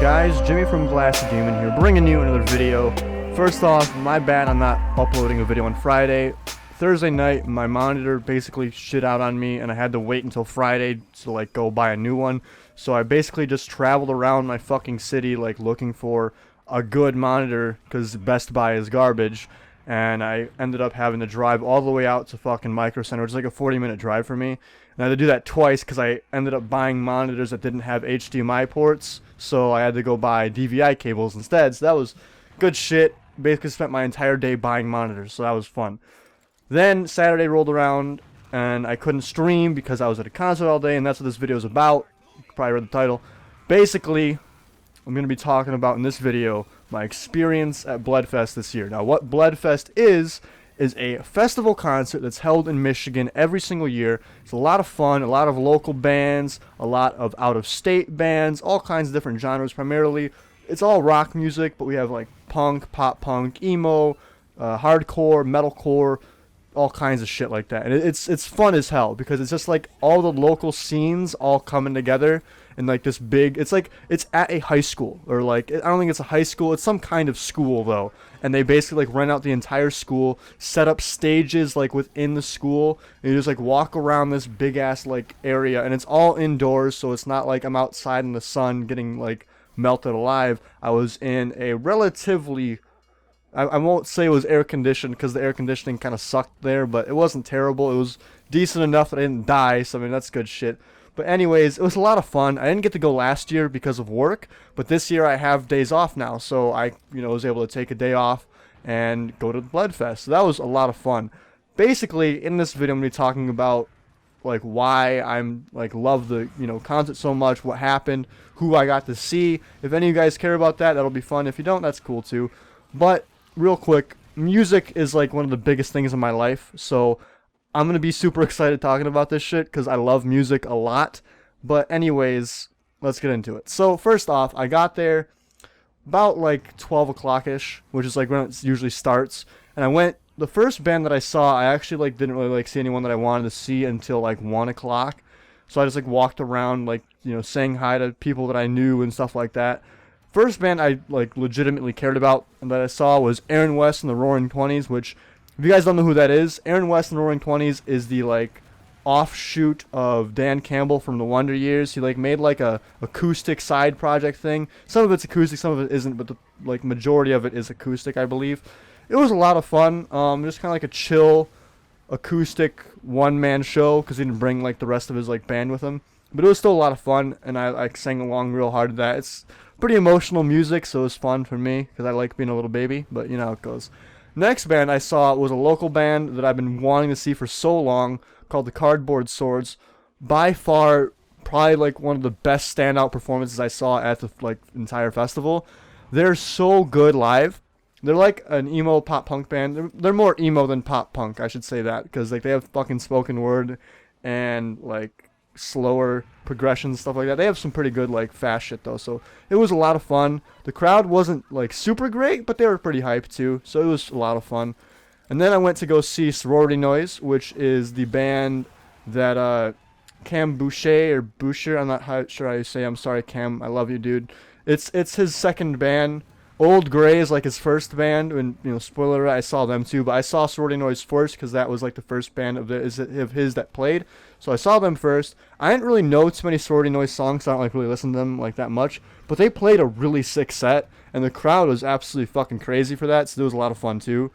guys, Jimmy from Glass Demon here, bringing you another video. First off, my bad I'm not uploading a video on Friday. Thursday night, my monitor basically shit out on me, and I had to wait until Friday to like go buy a new one. So I basically just traveled around my fucking city like looking for a good monitor, because Best Buy is garbage. And I ended up having to drive all the way out to fucking Micro Center, which is like a 40-minute drive for me. And I had to do that twice because I ended up buying monitors that didn't have HDMI ports, so I had to go buy DVI cables instead. So that was good shit. Basically spent my entire day buying monitors, so that was fun. Then Saturday rolled around, and I couldn't stream because I was at a concert all day, and that's what this video is about. You probably read the title. Basically, I'm going to be talking about in this video my experience at Bledfest this year. Now, what Bledfest is a festival concert that's held in Michigan every single year. It's a lot of fun, a lot of local bands, a lot of out-of-state bands, all kinds of different genres. Primarily, it's all rock music, but we have like punk, pop-punk, emo, hardcore, metalcore, all kinds of shit like that. And it's fun as hell because it's just like all the local scenes all coming together in like this big, it's at a high school, or like, I don't think it's a high school, it's some kind of school though. And they basically like rent out the entire school, set up stages like within the school, and you just like walk around this big ass like area, and it's all indoors, so it's not like I'm outside in the sun getting like melted alive. I was in a relatively, I won't say it was air conditioned because the air conditioning kind of sucked there, but it wasn't terrible. It was decent enough that I didn't die, so I mean that's good shit. But anyways, it was a lot of fun. I didn't get to go last year because of work, but this year I have days off now, so I was able to take a day off and go to Bledfest. So that was a lot of fun. Basically, in this video I'm going to be talking about like why I'm like love the concert so much, what happened, who I got to see. If any of you guys care about that, that'll be fun. If you don't, that's cool too. But real quick, music is like one of the biggest things in my life, so I'm going to be super excited talking about this shit because I love music a lot. But anyways, let's get into it. So first off, I got there about like 12 o'clock-ish, which is like when it usually starts. And I went, the first band that I saw, I actually like didn't really like see anyone that I wanted to see until like 1 o'clock. So I just like walked around like, saying hi to people that I knew and stuff like that. First band I like legitimately cared about and that I saw was Aaron West and the Roaring Twenties, which, if you guys don't know who that is, Aaron West and the Roaring Twenties is the like offshoot of Dan Campbell from the Wonder Years. He like made like a acoustic side project thing. Some of it's acoustic, some of it isn't, but the like majority of it is acoustic, I believe. It was a lot of fun. Just kind of like a chill acoustic one-man show because he didn't bring like the rest of his like band with him. But it was still a lot of fun, and I like sang along real hard to that. It's pretty emotional music, so it was fun for me because I like being a little baby, but you know how it goes. Next band I saw was a local band that I've been wanting to see for so long called the Cardboard Swords. By far, probably like one of the best standout performances I saw at the like entire festival. They're so good live. They're like an emo pop punk band. They're more emo than pop punk, I should say that, because like they have fucking spoken word and like slower progressions, stuff like that. They have some pretty good like fast shit though, so it was a lot of fun. The crowd wasn't like super great, but they were pretty hyped too, so it was a lot of fun. And then I went to go see Sorority Noise, which is the band that Cam Boucher, I'm not sure how you say. I'm sorry, Cam, I love you, dude. It's his second band. Old Grey is like his first band, and spoiler alert, I saw them too, but I saw Sorority Noise first because that was like the first band of his that played. So I saw them first. I didn't really know too many Sorority Noise songs, so I don't like really listen to them like that much, but they played a really sick set, and the crowd was absolutely fucking crazy for that, so it was a lot of fun too.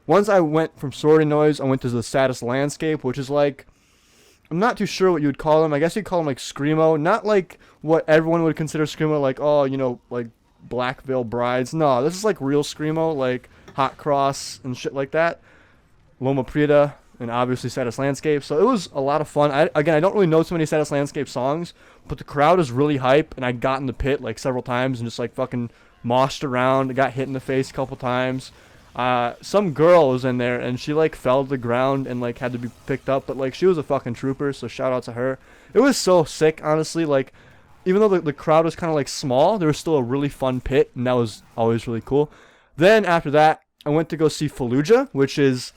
Once I went from Sorority Noise, I went to the Saddest Landscape, which is like, I'm not too sure what you would call them. I guess you'd call them like Screamo, not like what everyone would consider Screamo, like, oh, like Black Veil Brides. No, this is like real Screamo, like Hot Cross and shit like that. Loma Prieta, and obviously Saddest Landscape. So it was a lot of fun. I don't really know too many Saddest Landscape songs, but the crowd is really hype, and I got in the pit like several times and just like fucking mossed around. I got hit in the face a couple times. Some girl was in there, and she like fell to the ground and like had to be picked up, but like she was a fucking trooper, so shout out to her. It was so sick, honestly. Like, even though the crowd was kind of like small, there was still a really fun pit, and that was always really cool. Then after that, I went to go see Fallujah, which is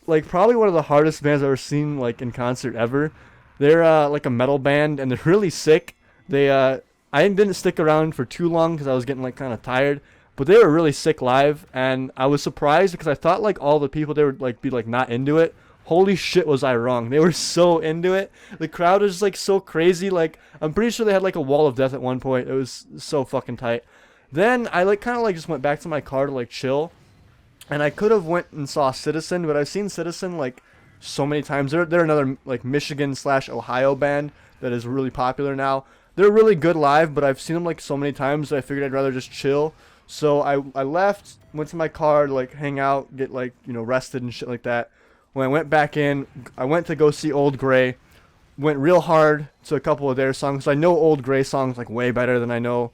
like probably one of the hardest bands I've ever seen like in concert ever. They're like a metal band, and they're really sick. They I didn't stick around for too long because I was getting like kind of tired. But they were really sick live, and I was surprised because I thought like all the people they would like be like not into it. Holy shit, was I wrong? They were so into it. The crowd was like so crazy. Like I'm pretty sure they had like a wall of death at one point. It was so fucking tight. Then I like kind of like just went back to my car to like chill, and I could have went and saw Citizen, but I've seen Citizen like so many times. They're another like Michigan / Ohio band that is really popular now. They're really good live, but I've seen them like so many times that I figured I'd rather just chill. So I left, went to my car to like hang out, get like, you know, rested and shit like that. When I went back in, I went to go see Old Gray. Went real hard to a couple of their songs. I know Old Gray songs like way better than I know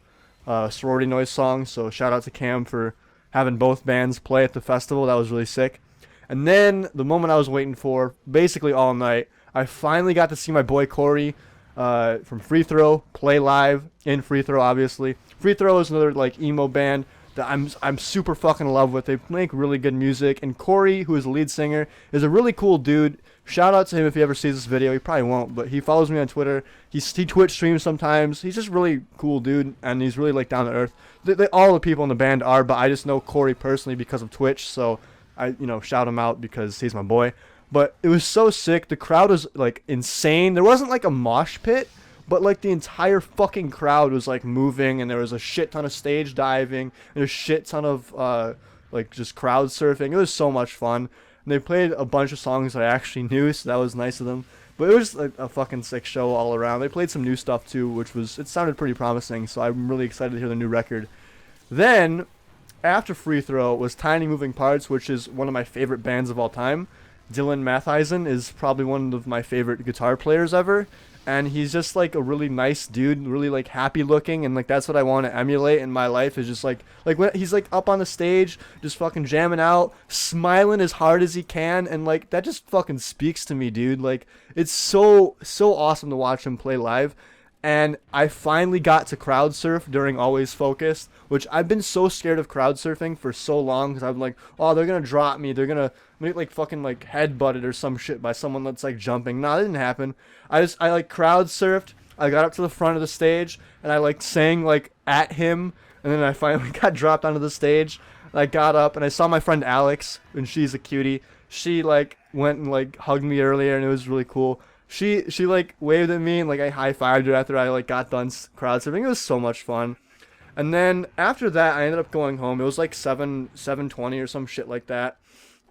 Sorority Noise songs. So shout out to Cam for having both bands play at the festival. That was really sick. And then the moment I was waiting for, basically all night, I finally got to see my boy Corey from Free Throw play live in Free Throw, obviously. Free Throw is another like emo band that I'm super fucking in love with. They make really good music, and Corey, who is the lead singer, is a really cool dude. Shout out to him if he ever sees this video. He probably won't, but he follows me on Twitter. He Twitch streams sometimes. He's just really cool dude, and he's really like down to earth. All the people in the band are, but I just know Corey personally because of Twitch, so I shout him out because he's my boy. But it was so sick. The crowd was like insane. There wasn't like a mosh pit, but like the entire fucking crowd was like moving, and there was a shit ton of stage diving and a shit ton of like just crowd surfing. It was so much fun. And they played a bunch of songs that I actually knew, so that was nice of them. But it was like a fucking sick show all around. They played some new stuff too, it sounded pretty promising, so I'm really excited to hear the new record. Then after Free Throw was Tiny Moving Parts, which is one of my favorite bands of all time. Dylan Matheisen is probably one of my favorite guitar players ever, and he's just like a really nice dude, really like happy looking, and like that's what I want to emulate in my life, is just like when he's like up on the stage just fucking jamming out, smiling as hard as he can, and like that just fucking speaks to me, dude. Like it's so awesome to watch him play live. And I finally got to crowd surf during Always Focused, which I've been so scared of crowd surfing for so long, because I'm like, oh, they're gonna drop me, they're gonna make like fucking like headbutted or some shit by someone that's like jumping. Nah, that didn't happen. I like crowd surfed. I got up to the front of the stage and I like sang like at him, and then I finally got dropped onto the stage. And I got up and I saw my friend Alex, and she's a cutie. She like went and like hugged me earlier, and it was really cool. She like waved at me, and like I high-fived her after I like got done crowd surfing. It was so much fun. And then after that, I ended up going home. It was like 7:20 or some shit like that.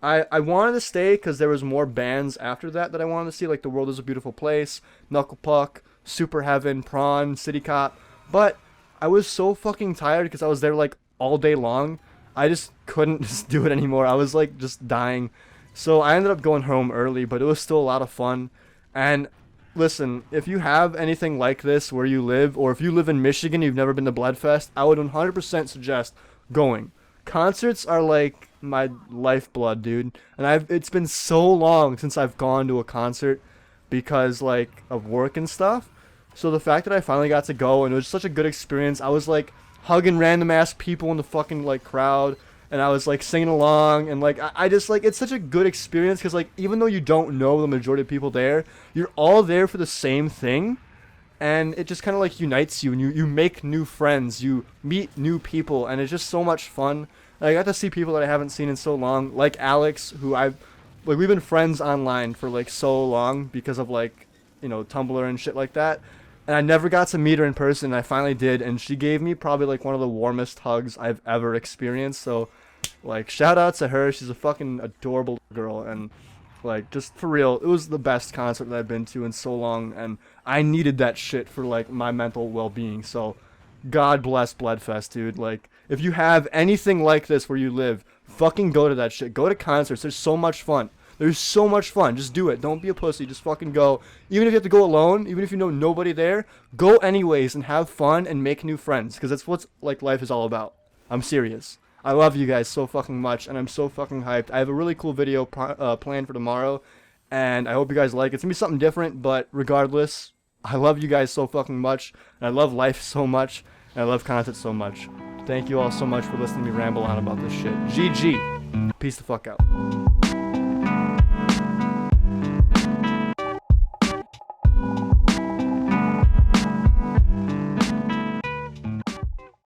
I wanted to stay because there was more bands after that I wanted to see, like The World Is a Beautiful Place, Knuckle Puck, Super Heaven, Prawn, City Cop. But I was so fucking tired because I was there like all day long. I just couldn't just do it anymore. I was like just dying. So I ended up going home early, but it was still a lot of fun. And listen, if you have anything like this where you live, or if you live in Michigan, you've never been to Bledfest, I would 100% suggest going. Concerts are like my lifeblood, dude. And it's been so long since I've gone to a concert because like of work and stuff. So the fact that I finally got to go, and it was such a good experience. I was like hugging random ass people in the fucking like crowd, and I was like singing along, and like I just like, it's such a good experience because like even though you don't know the majority of people there, you're all there for the same thing, and it just kind of like unites you, and you make new friends, you meet new people, and it's just so much fun. And I got to see people that I haven't seen in so long, like Alex, who we've been friends online for like so long because of like, you know, Tumblr and shit like that. And I never got to meet her in person, and I finally did, and she gave me probably like one of the warmest hugs I've ever experienced. So like shout out to her. She's a fucking adorable girl, and like just for real, it was the best concert that I've been to in so long, and I needed that shit for like my mental well-being. So God bless Bledfest, dude. Like if you have anything like this where you live, fucking go to that shit. Go to concerts. There's so much fun. There's so much fun. Just do it. Don't be a pussy. Just fucking go. Even if you have to go alone, even if you know nobody there, go anyways and have fun and make new friends, because that's what like life is all about. I'm serious. I love you guys so fucking much, and I'm so fucking hyped. I have a really cool video planned for tomorrow, and I hope you guys like it. It's gonna be something different, but regardless, I love you guys so fucking much, and I love life so much, and I love content so much. Thank you all so much for listening to me ramble on about this shit. GG. Peace the fuck out.